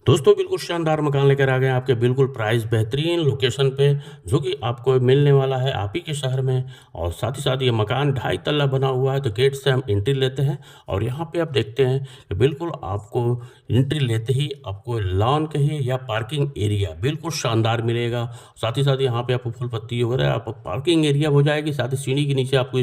दोस्तों बिल्कुल शानदार मकान लेकर आ गए हैं आपके बिल्कुल प्राइस बेहतरीन लोकेशन पे, जो कि आपको मिलने वाला है आप ही के शहर में। और साथ ही साथ ये मकान 2.5 तल्ला बना हुआ है। तो गेट से हम एंट्री लेते हैं और यहाँ पे आप देखते हैं कि बिल्कुल आपको एंट्री लेते ही आपको लॉन कहिए या पार्किंग एरिया बिल्कुल शानदार मिलेगा। साथ ही साथ यहाँ पे आपको फूल पत्ती वगैरह आप पार्किंग एरिया हो जाएगी। साथ ही सीढ़ी के नीचे आपको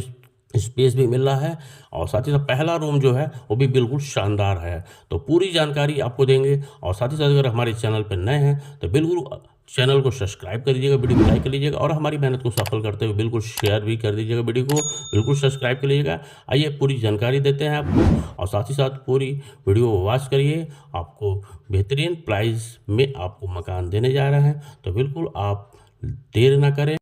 स्पेस भी मिल रहा है। और साथ ही साथ पहला रूम जो है वो भी बिल्कुल शानदार है। तो पूरी जानकारी आपको देंगे। और साथ ही साथ अगर हमारे चैनल पर नए हैं तो बिल्कुल चैनल को सब्सक्राइब कर लीजिएगा, वीडियो को लाइक कर लीजिएगा और हमारी मेहनत को सफल करते हुए बिल्कुल शेयर भी कर दीजिएगा। वीडियो को बिल्कुल सब्सक्राइब कर लीजिएगा। आइए पूरी जानकारी देते हैं आपको और साथ ही साथ पूरी वीडियो वॉच करिए। आपको बेहतरीन प्राइस में आपको मकान देने जा रहे हैं, तो बिल्कुल आप देर ना करें।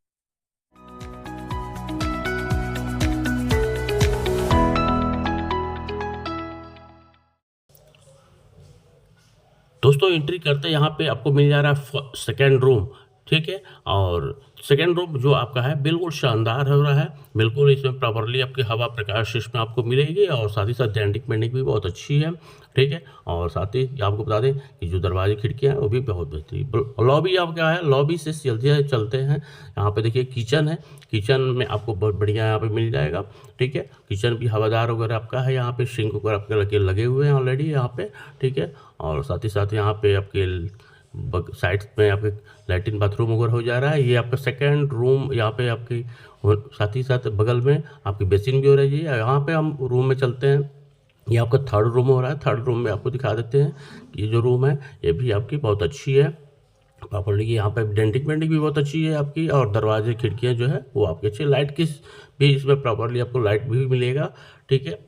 दोस्तों एंट्री करते यहाँ पे आपको मिल जा रहा है सेकेंड रूम, ठीक है। और सेकेंड रूम जो आपका है बिल्कुल शानदार हो रहा है। बिल्कुल इसमें प्रॉपरली आपकी हवा प्रकाश इसमें आपको मिलेगी और साथ ही साथ डेंटिक पेंटिंग भी बहुत अच्छी है, ठीक है। और साथ ही आपको बता दें कि जो दरवाजे खिड़कियाँ हैं वो भी बहुत बेहतरीन। लॉबी आपका है, लॉबी से चलते हैं। यहाँ पे देखिए किचन है, किचन में आपको बहुत बढ़िया यहाँ पे मिल जाएगा, ठीक है। किचन भी हवादार वगैरह आपका है। यहाँ पे सिंक वगैरह आपके लगे हुए हैं ऑलरेडी यहाँ पे, ठीक है। और साथ ही साथ यहाँ पे आपके साइड में आपके लैट्रिन बाथरूम वगैरह हो जा रहा है। ये आपका सेकंड रूम यहाँ पे आपकी, साथ ही साथ बगल में आपकी बेसिन भी हो रही है। यहाँ पे हम रूम में चलते हैं। ये आपका थर्ड रूम हो रहा है। थर्ड रूम में आपको दिखा देते हैं कि ये जो रूम है ये भी आपकी बहुत अच्छी है प्रॉपर्ली। यहाँ पे डेंटिक पेंटिंग भी बहुत अच्छी है आपकी और दरवाजे खिड़कियाँ जो है वो आपकी अच्छी। लाइट की भी इसमें प्रॉपर्ली आपको लाइट भी मिलेगा, ठीक है।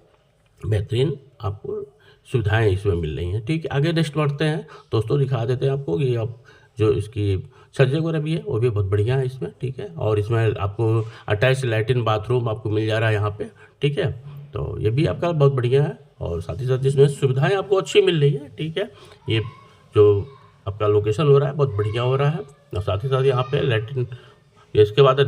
बेहतरीन आपको सुविधाएं इसमें मिल रही हैं, ठीक है। आगे नेक्स्ट बढ़ते हैं दोस्तों, दिखा देते हैं आपको कि आप जो इसकी छज्जे वगैरह भी है वो भी बहुत बढ़िया है इसमें, ठीक है। और इसमें आपको अटैच लैट्रिन बाथरूम आपको मिल जा रहा है यहाँ पे, ठीक है। तो ये भी आपका बहुत बढ़िया है और साथ ही साथ इसमें सुविधाएं आपको अच्छी मिल रही है, ठीक है। ये जो आपका लोकेशन हो रहा है बहुत बढ़िया हो रहा है। और साथ ही साथ यहाँ पे लैट्रिन, इसके बाद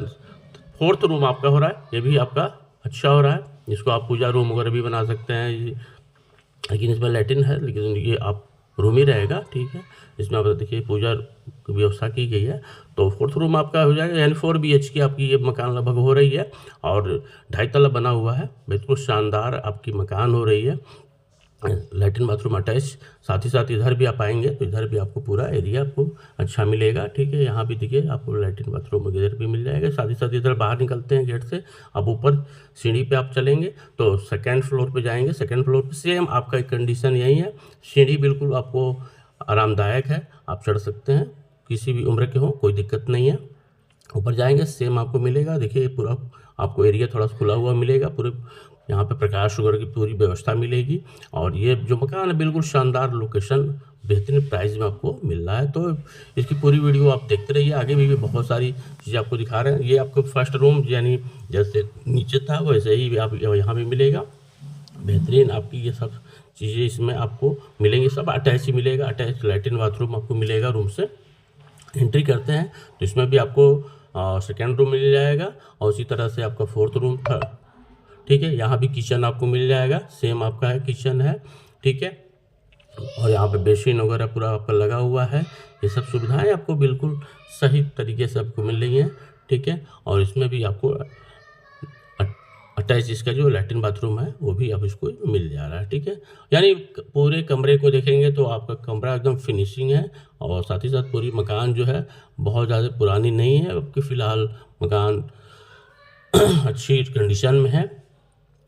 फोर्थ रूम आपका हो रहा है, ये भी आपका अच्छा हो रहा है। इसको आप पूजा रूम वगैरह भी बना सकते हैं, लेकिन इसमें लैट्रिन है लेकिन ये आप रूम ही रहेगा, ठीक है। इसमें आप देखिए पूजा की व्यवस्था की गई है। तो फोर्थ रूम आपका हो जाएगा, यानी 4 BHK आपकी ये मकान लगभग हो रही है और 2.5 तल्ला बना हुआ है। बिल्कुल शानदार आपकी मकान हो रही है, लैट्रिन बाथरूम अटैच। साथ ही साथ इधर भी आप आएंगे तो इधर भी आपको पूरा एरिया आपको अच्छा मिलेगा, ठीक है। यहाँ भी देखिए आपको लैट्रिन बाथरूम वगैरह भी मिल जाएगा। साथ ही साथ इधर बाहर निकलते हैं गेट से, अब ऊपर सीढ़ी पे आप चलेंगे तो सेकंड फ्लोर पे जाएंगे। सेकंड फ्लोर पे सेम आपका कंडीशन यही है, सीढ़ी बिल्कुल आपको आरामदायक है, आप चढ़ सकते हैं, किसी भी उम्र के हो कोई दिक्कत नहीं है। ऊपर जाएंगे सेम आपको मिलेगा, देखिए पूरा आपको एरिया थोड़ा सा खुला हुआ मिलेगा, पूरे यहाँ पे प्रकाश वगैरह की पूरी व्यवस्था मिलेगी। और ये जो मकान है बिल्कुल शानदार लोकेशन, बेहतरीन प्राइस में आपको मिल रहा है। तो इसकी पूरी वीडियो आप देखते रहिए, आगे भी बहुत सारी चीज़ें आपको दिखा रहे हैं। ये आपको फर्स्ट रूम यानी जैसे नीचे था वैसे ही आप यहाँ भी मिलेगा। बेहतरीन आपकी ये सब चीज़ें इसमें आपको मिलेंगी, सब अटैच ही मिलेगा। अटैच लैट्रिन बाथरूम आपको मिलेगा। रूम से एंट्री करते हैं तो इसमें भी आपको सेकेंड रूम मिल जाएगा और उसी तरह से आपका फोर्थ रूम था, ठीक है। यहाँ भी किचन आपको मिल जाएगा, सेम आपका है किचन है, ठीक है। और यहाँ पे बेसिन वगैरह पूरा आपका लगा हुआ है। ये सब सुविधाएं आपको बिल्कुल सही तरीके से आपको मिल रही हैं, ठीक है। और इसमें भी आपको अटैच इसका जो लैट्रिन बाथरूम है वो भी अब इसको मिल जा रहा है, ठीक है। यानी पूरे कमरे को देखेंगे तो आपका कमरा एकदम फिनिशिंग है। और साथ ही साथ पूरी मकान जो है बहुत ज़्यादा पुरानी नहीं है, आपकी फ़िलहाल मकान अच्छी कंडीशन में है।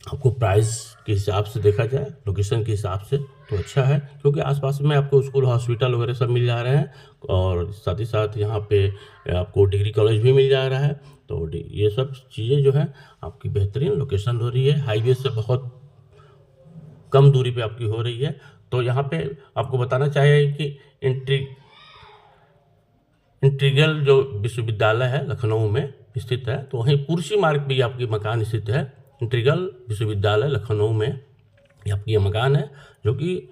आपको प्राइस के हिसाब से देखा जाए, लोकेशन के हिसाब से तो अच्छा है, क्योंकि आसपास में आपको स्कूल हॉस्पिटल वगैरह सब मिल जा रहे हैं। और साथ ही साथ यहाँ पे आपको डिग्री कॉलेज भी मिल जा रहा है। तो ये सब चीज़ें जो है आपकी बेहतरीन लोकेशन हो रही है, हाईवे से बहुत कम दूरी पे आपकी हो रही है। तो यहाँ पे आपको बताना चाहिए कि इंटीग्रल जो विश्वविद्यालय है लखनऊ में स्थित है, तो वहीं कुर्सी मार्ग पे आपकी मकान स्थित है। इंटीग्रल विश्वविद्यालय लखनऊ में ये आपकी ये मकान है, जो कि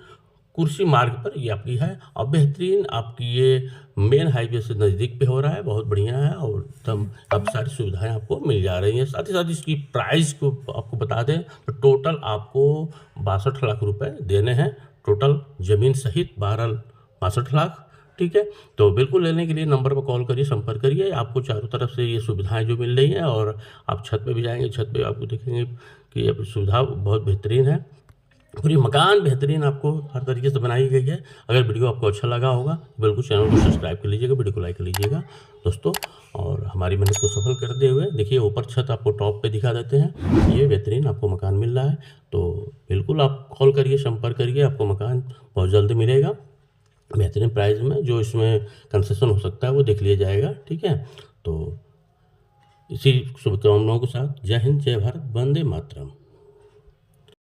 कुर्सी मार्ग पर ये आपकी है। और बेहतरीन आपकी ये मेन हाईवे से नज़दीक पे हो रहा है, बहुत बढ़िया है। और एकदम अब सारी सुविधाएं आपको मिल जा रही हैं। साथ ही साथ इसकी प्राइस को आपको बता दें तो टोटल आपको 62 लाख रुपए देने हैं, टोटल ज़मीन सहित 62 लाख, ठीक है। तो बिल्कुल लेने के लिए नंबर पर कॉल करिए, संपर्क करिए। आपको चारों तरफ से ये सुविधाएँ जो मिल रही हैं, और आप छत पे भी जाएँगे, छत पे आपको देखेंगे कि अब सुविधा बहुत बेहतरीन है। पूरी मकान बेहतरीन आपको हर तरीके से बनाई गई है। अगर वीडियो आपको अच्छा लगा होगा, बिल्कुल चैनल को सब्सक्राइब कर लीजिएगा, वीडियो को लाइक कर लीजिएगा दोस्तों। और हमारी मेहनत को सफल करते हुए देखिए ऊपर छत आपको टॉप पे दिखा देते हैं, ये बेहतरीन आपको मकान मिल रहा है। तो बिल्कुल आप कॉल करिए, संपर्क करिए, आपको मकान बहुत जल्द मिलेगा बेहतरीन प्राइस में। जो इसमें कंसेशन हो सकता है वो देख लिया जाएगा, ठीक है। तो इसी शुभकामनाओं के साथ जय हिंद, जय भारत, वंदे मातरम।